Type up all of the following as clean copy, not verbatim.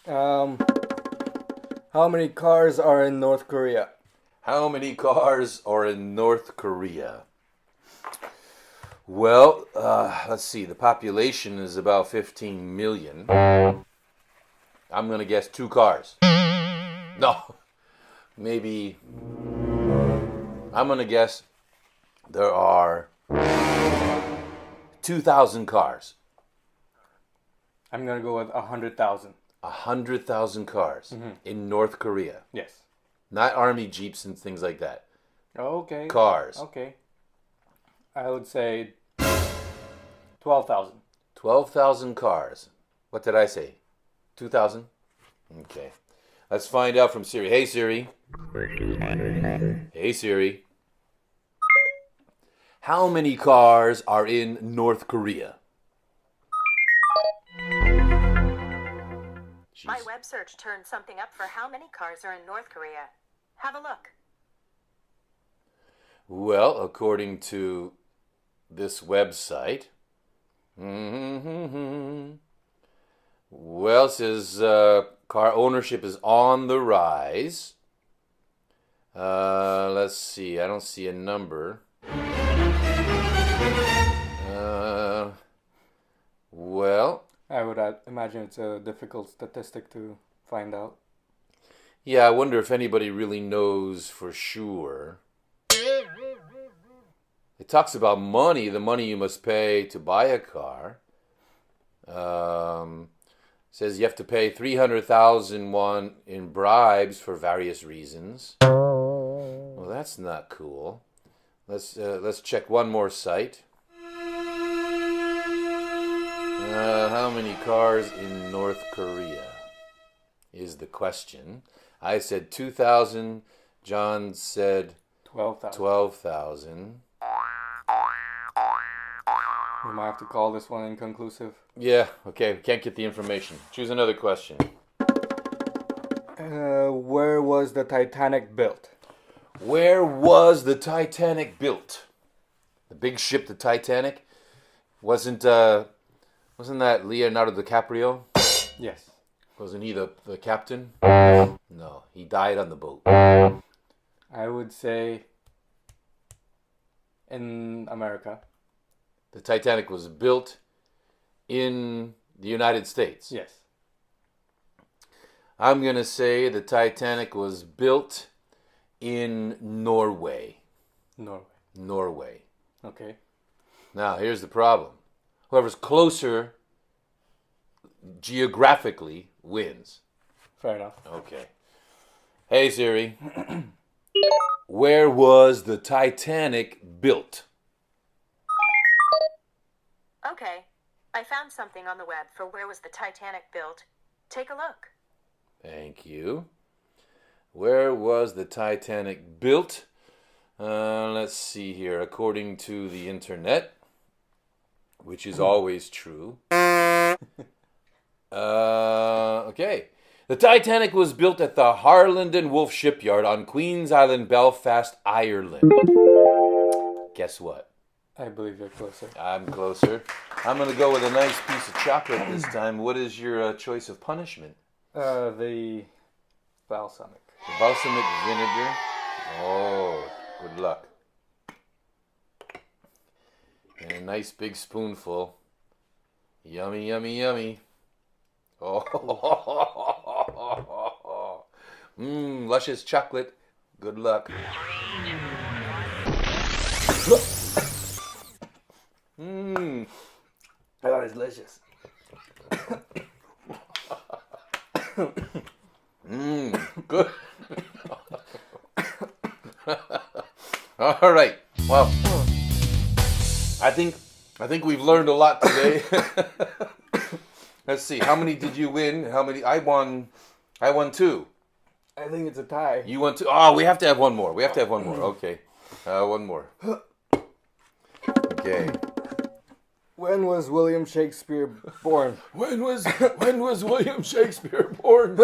How many cars are in North Korea? How many cars are in North Korea? Well, let's see. The population is about 15 million. I'm going to guess 2 cars. No. Maybe. I'm going to guess there are 2,000 cars. I'm going to go with 100,000. 100,000 cars in North Korea. Yes. Not army jeeps and things like that. Okay. Cars. Okay. I would say 12,000. 12,000 cars. What did I say? 2,000? Okay. Let's find out from Siri. Hey, Siri. Hey, Siri. How many cars are in North Korea? My web search turned something up for how many cars are in North Korea. Have a look. Well, according to this website, well, it says car ownership is on the rise. Let's see. I don't see a number. Well, I would imagine it's a difficult statistic to find out. yeah, I wonder if anybody really knows for sure. It talks about money, the money you must pay to buy a car. Says you have to pay 300,000 won in bribes for various reasons. Well, that's not cool. Let's check one more site. How many cars in North Korea is the question. I said 2,000. John said 12,000. 12,000. We might have to call this one inconclusive. Yeah, okay, we can't get the information. Choose another question. Where was the Titanic built? Where was the Titanic built? The big ship, the Titanic? Wasn't that Leonardo DiCaprio? Yes. Wasn't he the captain? No, he died on the boat. I would say in America. The Titanic was built in the United States. Yes. I'm going to say the Titanic was built in Norway. Norway. Okay. Now, here's the problem. Whoever's closer geographically wins. Fair enough. Okay. Hey, Siri. Where was the Titanic built? Okay. I found something on the web for where was the Titanic built. Take a look. Thank you. Where was the Titanic built? Let's see here. According to the internet, which is always true. Okay. The Titanic was built at the Harland and Wolff shipyard on Queen's Island, Belfast, Ireland. Guess what? I believe you're closer. I'm closer. I'm going to go with a nice piece of chocolate this time. What is your choice of punishment? The balsamic. The balsamic vinegar. Oh, good luck. And a nice big spoonful. Yummy, yummy, yummy. Oh, luscious chocolate. Good luck. That is delicious. Good. All right. Well, I think we've learned a lot today. Let's see. How many did you win? How many? I won 2. I think it's a tie. You won 2. Oh, we have to have one more. Okay. One more. Okay. When was William Shakespeare born? When was William Shakespeare born?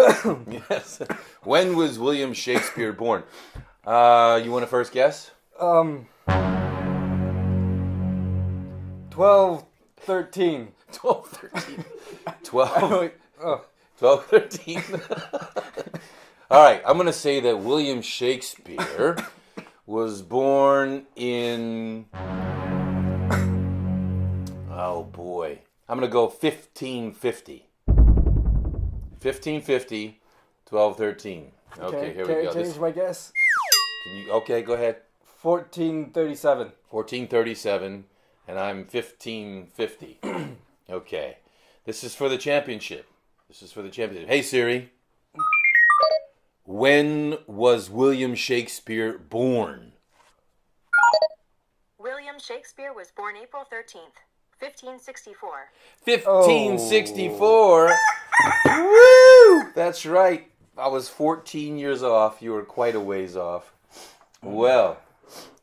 Yes. When was William Shakespeare born? You want to first guess? 1213. 1213. 12. 1213. All right, I'm going to say that William Shakespeare was born in... Oh, boy. I'm going to go 1550. 1550, 1213. Okay, here we go. Can I change my guess? Okay, go ahead. 1437. 1437, and I'm 1550. Okay. This is for the championship. Hey, Siri. When was William Shakespeare born? William Shakespeare was born April 13th, 1564. 1564? Woo! That's right. I was 14 years off. You were quite a ways off. Well,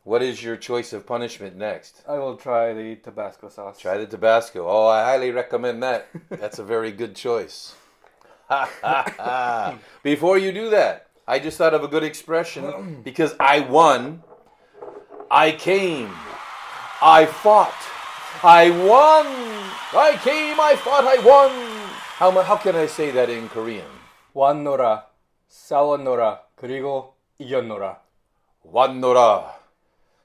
what is your choice of punishment next? I will try the Tabasco sauce. Try the Tabasco. Oh, I highly recommend that. That's a very good choice. Before you do that, I just thought of a good expression because I won. I came. I fought. I won. I came. I fought. I won. How can I say that in Korean? 왔노라, 싸웠노라, 그리고 이겼노라. 왔노라,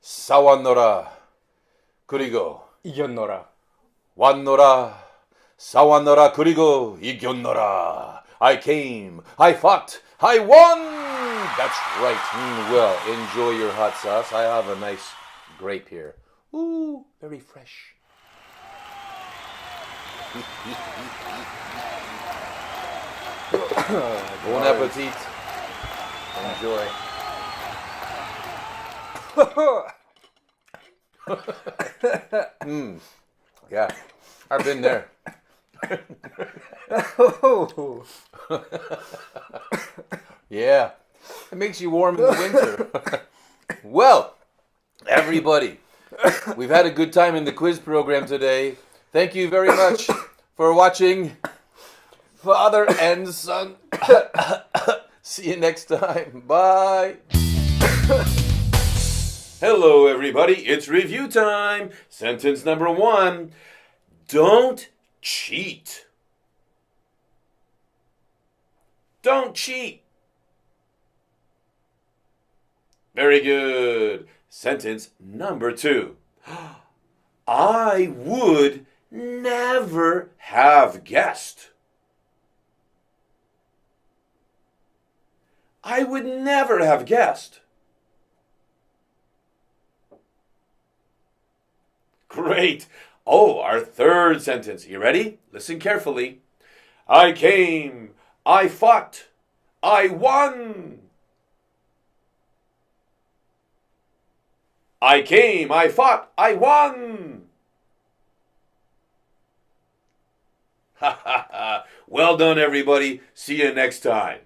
싸웠노라, 그리고 이겼노라. 왔노라, 싸웠노라, 그리고 이겼노라. I came, I fought, I won. That's right. Well, enjoy your hot sauce. I have a nice grape here. Ooh, very fresh. Bon appetit. Enjoy. Yeah, I've been there. Yeah, it makes you warm in the winter. Well, everybody, we've had a good time in the quiz program today. Thank you very much for watching Father and Son. See you next time. Bye. Hello, everybody. It's review time. Sentence number 1. Don't cheat. Don't cheat. Very good. Sentence number 2. I would never have guessed. I would never have guessed. Great. Oh, our third sentence. You ready? Listen carefully. I came. I fought. I won. I came. I fought. I won. Ha ha ha. Well done, everybody. See you next time.